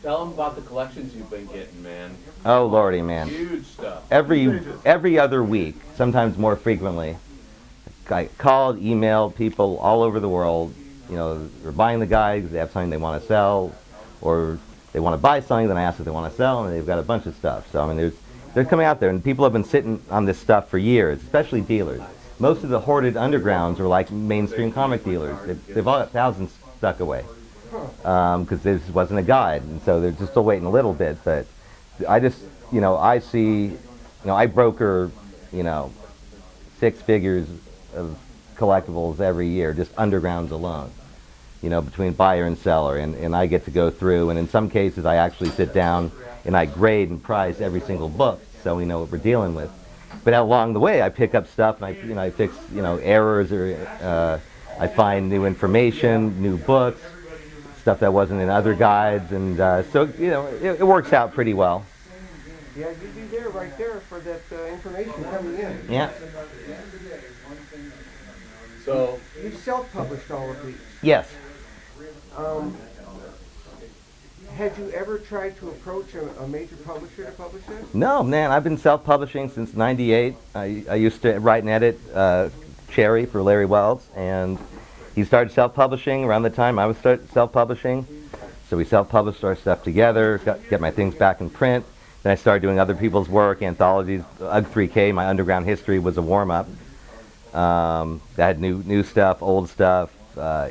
Tell them about the collections you've been getting, man. Oh lordy, man! Huge stuff. Every other week, sometimes more frequently, I called, emailed people all over the world. You know, they're buying the guides. They have something they want to sell, or they want to buy something. Then I ask if they want to sell, and they've got a bunch of stuff. So I mean, they're coming out there, and people have been sitting on this stuff for years, especially dealers. Most of the hoarded undergrounds are like mainstream comic dealers. They've all got thousands stuck away because there just wasn't a guide, and so they're just still waiting a little bit. But I just, I see, I broker, 6 figures of collectibles every year, just undergrounds alone, between buyer and seller, and I get to go through, and in some cases I actually sit down and I grade and price every single book so we know what we're dealing with. But along the way I pick up stuff, and I fix, errors, or I find new information, new books, stuff that wasn't in other guides, and so, it works out pretty well. Yeah, you'd be there, right there, for that information coming in. Yeah. So You self-published all of these. Yes. Had you ever tried to approach a major publisher to publish it? No, man, I've been self-publishing since '98. I used to write and edit Cherry for Larry Wells, and he started self-publishing around the time I was self-publishing. So we self-published our stuff together, get my things back in print. Then I started doing other people's work, anthologies. UG 3K, my underground history, was a warm-up. I had new stuff, old stuff,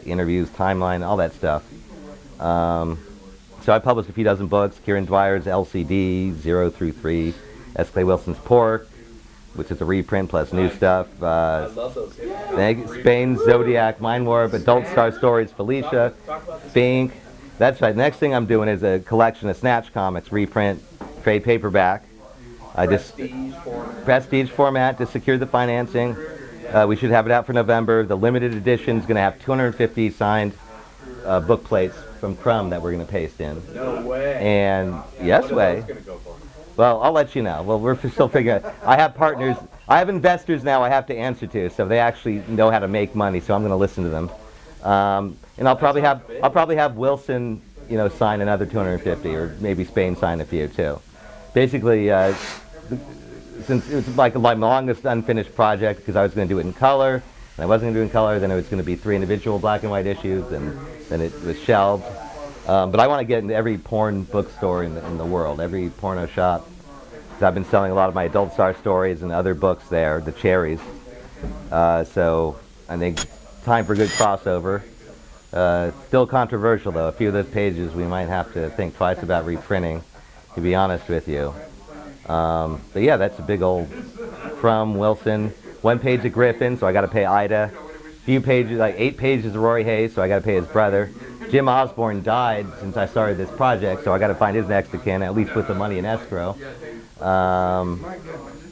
interviews, timeline, all that stuff. So I published a few dozen books: Kieran Dwyer's LCD, 0 through 3, S. Clay Wilson's Pork, which is a reprint plus new stuff. Spain's Zodiac, Mind Warp, Adult Star Stories, Felicia, Fink. That's right. Next thing I'm doing is a collection of Snatch comics, reprint, trade paperback. Prestige format to secure the financing. We should have it out for November. The limited edition is going to have 250 signed book plates from Crumb that we're going to paste in. no way. And yes way. Well, I'll let you know. Well, we're still figuring out. I have partners. I have investors now I have to answer to, so they actually know how to make money, so I'm going to listen to them. And I'll probably have Wilson, sign another 250, or maybe Spain sign a few too. Basically, since it was like my longest unfinished project, because I was going to do it in color, and I wasn't going to do it in color, then it was going to be 3 individual black and white issues, and then it was shelved. But I want to get into every porn bookstore in the world, every porno shop. So I've been selling a lot of my Adult Star Stories and other books there, the Cherries. So I think time for a good crossover. Still controversial, though. A few of those pages we might have to think twice about reprinting, to be honest with you. But yeah, that's a big old Crumb, Wilson. 1 page of Griffin, so I got to pay Ida. Few pages, like 8 pages of Rory Hayes, so I got to pay his brother. Jim Osborne died since I started this project, so I got to find his next of kin, at least put the money in escrow.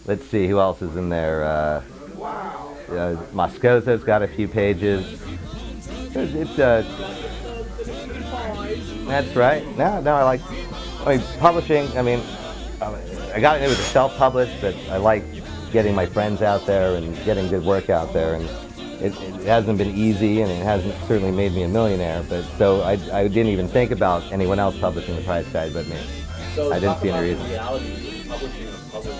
Let's see, who else is in there? Moscoso's got a few pages. That's right. No, publishing, I got into it self-published, but I like getting my friends out there and getting good work out there, and it hasn't been easy, and it hasn't certainly made me a millionaire, but so I didn't even think about anyone else publishing the price guide but me. So I didn't see any the reason. reality of publishing a public